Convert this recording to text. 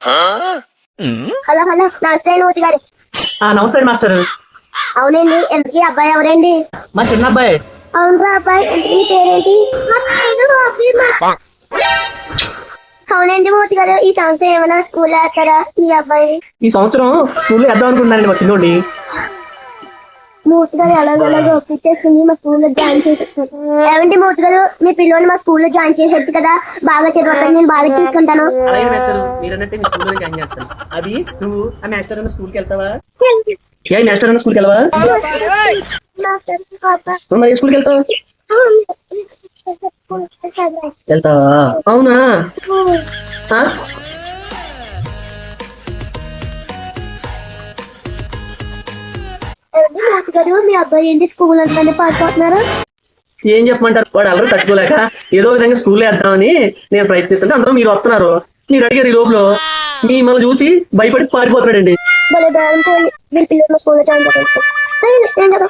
Hello hello నమస్తే మూర్తి గారు. నమస్తే మాస్టర్. అవునండి, ఎంతకీ అబ్బాయి ఎవరండి? మా చిన్న అబ్బాయి. అవునరా అబ్బాయి, ఎంతకీ నీ పేరేంటి? అవునండి మూర్తి గారు, ఈ సంవత్సరం ఏమైనా స్కూల్ వేస్తారా ఈ అబ్బాయి? ఈ సంవత్సరం స్కూల్లో వేద్దాం అనుకుంటున్నానండి మా చిన్నోడిని. మూర్తి గారు ఎలాగోలాగో ఒప్పించేసుకుని మా స్కూల్లో జాయిన్ చేసేసుకుంటాం. ఏమండి మూర్తి గారు, మీ పిల్లోని మా స్కూల్లో జాయిన్ చేసేచ్చు కదా, బాగా చదవతాను, నేను బాగా చూసుకుంటాను. అలాగే మాస్టర్, మీరన్నట్టే మీ స్కూల్లో జాయిన్ చేస్తాను. అది నువ్వు ఆ మాస్టర్ అన్న స్కూల్కి వెళ్తావా? ఏ మాస్టర్ అన్న స్కూల్కి వెళ్ళవా? మరి ఏ స్కూల్కి వెళ్తావు? వెళ్తావా? అవునా? మూర్తి గారు, మీ అబ్బాయి ఏంటి స్కూల్ అంతానే పారిపోతున్నారు? ఏం చెప్పమంటారు, వాడు అందరూ తట్టుకోలేక ఏదో విధంగా స్కూల్లో వేద్దామని నేను ప్రయత్నిస్తుంటే అందరూ మీరు వస్తున్నారు. మీరు అడిగారు ఈ లోపల మిమ్మల్ని చూసి భయపడి పారిపోతున్నాడండి. భలే బ్యాన్ పోయి వీళ్ళ పిల్లలు స్కూల్లో జాయిన్ చేస్తారు.